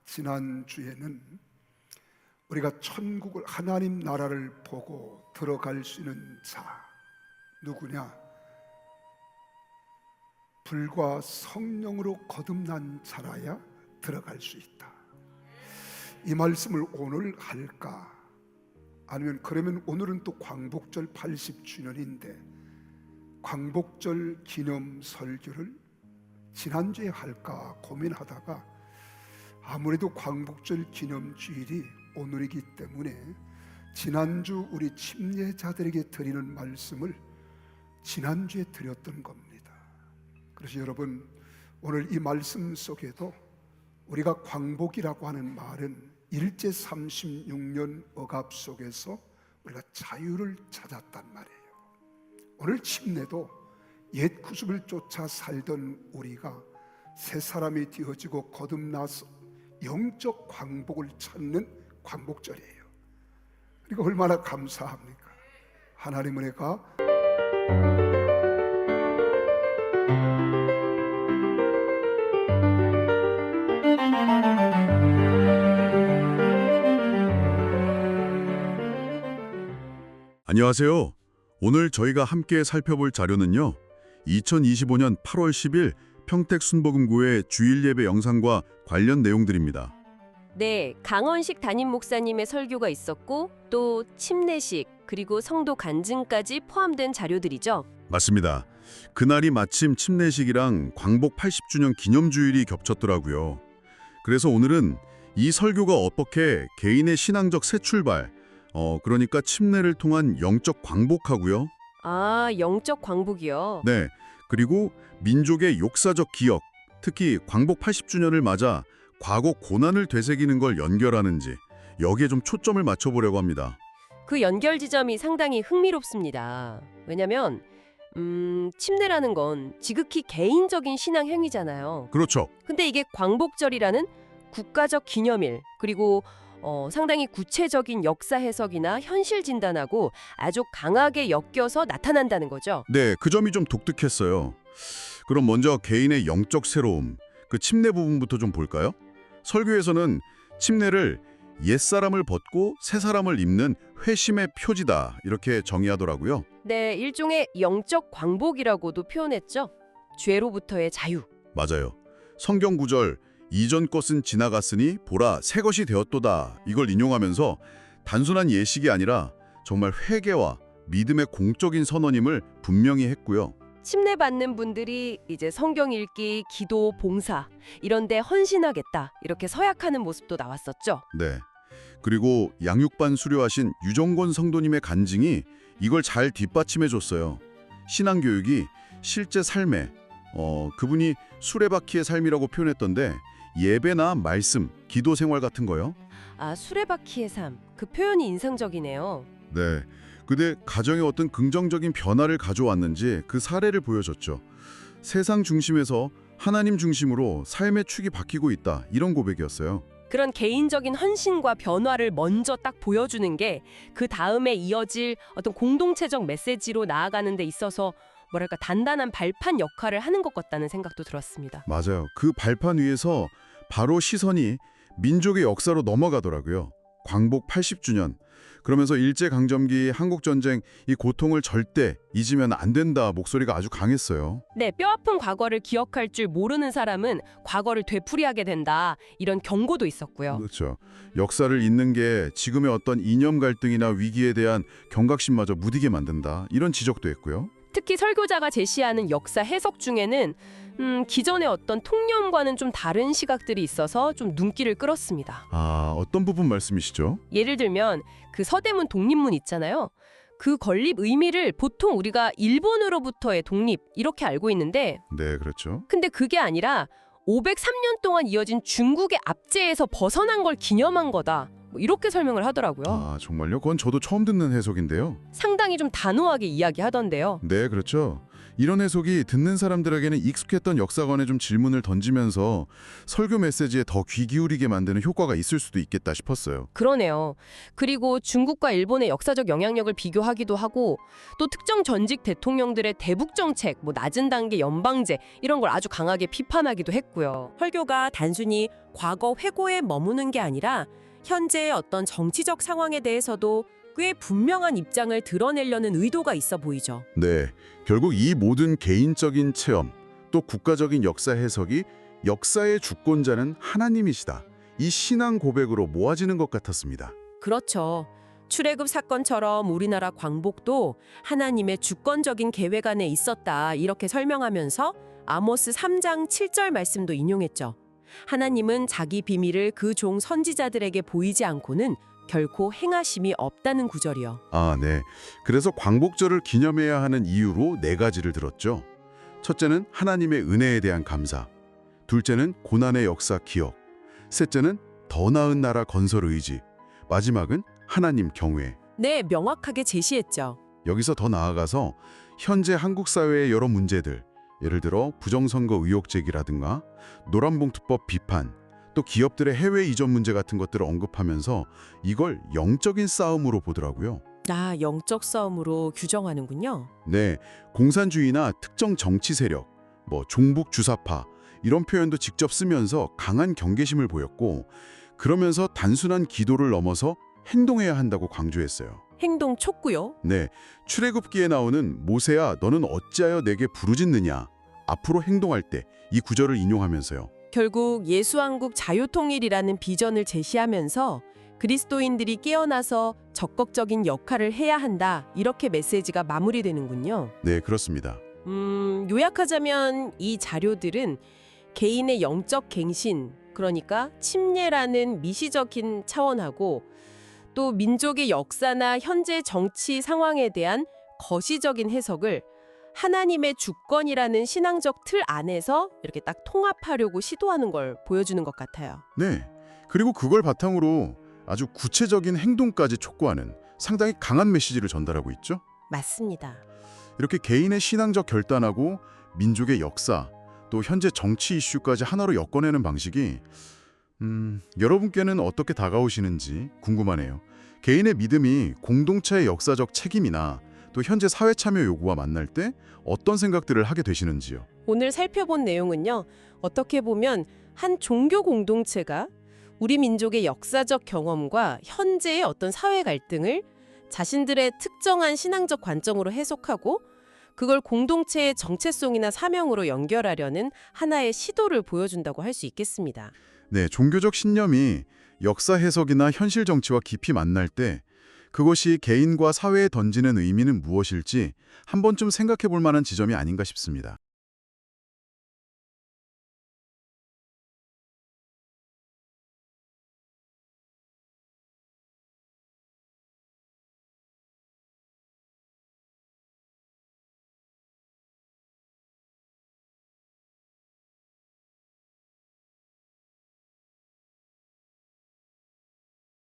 지난주에는 우리가 천국을, 하나님 나라를 보고 들어갈 수 있는 자 누구냐? 불과 성령으로 거듭난 자라야 들어갈 수 있다. 이 말씀을 오늘 할까? 아니면 그러면 오늘은 또 광복절 80주년인데 광복절 기념 설교를 지난주에 할까 고민하다가 아무래도 광복절 기념 주일이 오늘이기 때문에 지난주 우리 침례자들에게 드리는 말씀을 지난주에 드렸던 겁니다. 그래서 여러분, 오늘 이 말씀 속에도 우리가 광복이라고 하는 말은 일제 36년 억압 속에서 우리가 자유를 찾았단 말이에요. 오늘 침례도 옛 구습을 쫓아 살던 우리가 새 사람이 되어지고 거듭나서 영적 광복을 찾는 광복절이에요. 그러니까 얼마나 감사합니까? 하나님의 은혜가 안녕하세요. 오늘 저희가 함께 살펴볼 자료는요, 2025년 8월 10일 평택 순복음교회 주일 예배 영상과 관련 내용들입니다. 네, 강원식 담임 목사님의 설교가 있었고 또 침례식 그리고 성도 간증까지 포함된 자료들이죠. 맞습니다. 그날이 마침 침례식이랑 광복 80주년 기념주일이 겹쳤더라고요. 그래서 오늘은 이 설교가 어떻게 개인의 신앙적 새 출발, 그러니까 침례를 통한 영적 광복하고요. 아, 영적 광복이요? 네, 그리고 민족의 역사적 기억, 특히 광복 80주년을 맞아 과거 고난을 되새기는 걸 연결하는지 여기에 좀 초점을 맞춰보려고 합니다. 그 연결 지점이 상당히 흥미롭습니다. 왜냐면 침례라는 건 지극히 개인적인 신앙 행위잖아요. 그렇죠. 근데 이게 광복절이라는 국가적 기념일, 그리고 상당히 구체적인 역사 해석이나 현실 진단하고 아주 강하게 엮여서 나타난다는 거죠. 네, 그 점이 좀 독특했어요. 그럼 먼저 개인의 영적 새로움, 그 침례 부분부터 좀 볼까요? 설교에서는 침례를 옛사람을 벗고 새사람을 입는 회심의 표지다 이렇게 정의하더라고요. 네, 일종의 영적 광복이라고도 표현했죠. 죄로부터의 자유. 맞아요. 성경 구절 이전 것은 지나갔으니 보라 새 것이 되었도다 이걸 인용하면서 단순한 예식이 아니라 정말 회개와 믿음의 공적인 선언임을 분명히 했고요. 침례받는 분들이 이제 성경 읽기, 기도, 봉사 이런 데 헌신하겠다 이렇게 서약하는 모습도 나왔었죠. 네. 그리고 양육반 수료하신 유정권 성도님의 간증이 이걸 잘 뒷받침해줬어요. 신앙교육이 실제 삶에 그분이 수레바퀴의 삶이라고 표현했던데 예배나 말씀, 기도 생활 같은 거요. 아, 수레바퀴의 삶. 그 표현이 인상적이네요. 네. 근데 가정에 어떤 긍정적인 변화를 가져왔는지 그 사례를 보여줬죠. 세상 중심에서 하나님 중심으로 삶의 축이 바뀌고 있다. 이런 고백이었어요. 그런 개인적인 헌신과 변화를 먼저 딱 보여주는 게 그 다음에 이어질 어떤 공동체적 메시지로 나아가는 데 있어서 뭐랄까 단단한 발판 역할을 하는 것 같다는 생각도 들었습니다. 맞아요. 그 발판 위에서 바로 시선이 민족의 역사로 넘어가더라고요. 광복 80주년. 그러면서 일제강점기 한국전쟁 이 고통을 절대 잊으면 안 된다 목소리가 아주 강했어요. 네, 뼈아픈 과거를 기억할 줄 모르는 사람은 과거를 되풀이하게 된다. 이런 경고도 있었고요. 그렇죠. 역사를 잊는 게 지금의 어떤 이념 갈등이나 위기에 대한 경각심마저 무디게 만든다. 이런 지적도 했고요. 특히 설교자가 제시하는 역사 해석 중에는 기존의 어떤 통념과는 좀 다른 시각들이 있어서 좀 눈길을 끌었습니다. 아, 어떤 부분 말씀이시죠? 예를 들면 그 서대문 독립문 있잖아요. 그 건립 의미를 보통 우리가 일본으로부터의 독립 이렇게 알고 있는데 네, 그렇죠. 근데 그게 아니라 503년 동안 이어진 중국의 압제에서 벗어난 걸 기념한 거다. 뭐 이렇게 설명을 하더라고요. 아, 정말요? 그건 저도 처음 듣는 해석인데요. 상당히 좀 단호하게 이야기하던데요. 네, 그렇죠. 이런 해석이 듣는 사람들에게는 익숙했던 역사관에 좀 질문을 던지면서 설교 메시지에 더 귀 기울이게 만드는 효과가 있을 수도 있겠다 싶었어요. 그러네요. 그리고 중국과 일본의 역사적 영향력을 비교하기도 하고 또 특정 전직 대통령들의 대북 정책, 낮은 단계 연방제 이런 걸 아주 강하게 비판하기도 했고요. 설교가 단순히 과거 회고에 머무는 게 아니라 현재의 어떤 정치적 상황에 대해서도 꽤 분명한 입장을 드러내려는 의도가 있어 보이죠. 네, 결국 이 모든 개인적인 체험, 또 국가적인 역사 해석이 역사의 주권자는 하나님이시다. 이 신앙 고백으로 모아지는 것 같았습니다. 그렇죠. 출애굽 사건처럼 우리나라 광복도 하나님의 주권적인 계획 안에 있었다 이렇게 설명하면서 아모스 3장 7절 말씀도 인용했죠. 하나님은 자기 비밀을 그 종 선지자들에게 보이지 않고는 결코 행하심이 없다는 구절이요. 아, 네. 그래서 광복절을 기념해야 하는 이유로 4가지를 들었죠. 첫째는 하나님의 은혜에 대한 감사. 둘째는 고난의 역사 기억. 셋째는 더 나은 나라 건설 의지. 마지막은 하나님 경외. 네, 명확하게 제시했죠. 여기서 더 나아가서 현재 한국 사회의 여러 문제들, 예를 들어 부정선거 의혹 제기라든가 노란봉투법 비판, 또 기업들의 해외 이전 문제 같은 것들을 언급하면서 이걸 영적인 싸움으로 보더라고요. 영적 싸움으로 규정하는군요. 네, 공산주의나 특정 정치 세력, 종북 주사파 이런 표현도 직접 쓰면서 강한 경계심을 보였고, 그러면서 단순한 기도를 넘어서 행동해야 한다고 강조했어요. 행동 촉구요. 네, 출애굽기에 나오는 모세야 너는 어찌하여 내게 부르짖느냐, 앞으로 행동할 때 이 구절을 인용하면서요. 결국 예수한국 자유통일이라는 비전을 제시하면서 그리스도인들이 깨어나서 적극적인 역할을 해야 한다 이렇게 메시지가 마무리되는군요. 네, 그렇습니다. 요약하자면 이 자료들은 개인의 영적 갱신, 그러니까 침례라는 미시적인 차원하고 또 민족의 역사나 현재 정치 상황에 대한 거시적인 해석을 하나님의 주권이라는 신앙적 틀 안에서 이렇게 딱 통합하려고 시도하는 걸 보여주는 것 같아요. 네, 그리고 그걸 바탕으로 아주 구체적인 행동까지 촉구하는 상당히 강한 메시지를 전달하고 있죠. 맞습니다. 이렇게 개인의 신앙적 결단하고 민족의 역사, 또 현재 정치 이슈까지 하나로 엮어내는 방식이 여러분께는 어떻게 다가오시는지 궁금하네요. 개인의 믿음이 공동체의 역사적 책임이나 또 현재 사회 참여 요구와 만날 때 어떤 생각들을 하게 되시는지요? 오늘 살펴본 내용은요. 어떻게 보면 한 종교 공동체가 우리 민족의 역사적 경험과 현재의 어떤 사회 갈등을 자신들의 특정한 신앙적 관점으로 해석하고 그걸 공동체의 정체성이나 사명으로 연결하려는 하나의 시도를 보여준다고 할 수 있겠습니다. 네, 종교적 신념이 역사 해석이나 현실 정치와 깊이 만날 때 그것이 개인과 사회에 던지는 의미는 무엇일지 한 번쯤 생각해 볼 만한 지점이 아닌가 싶습니다.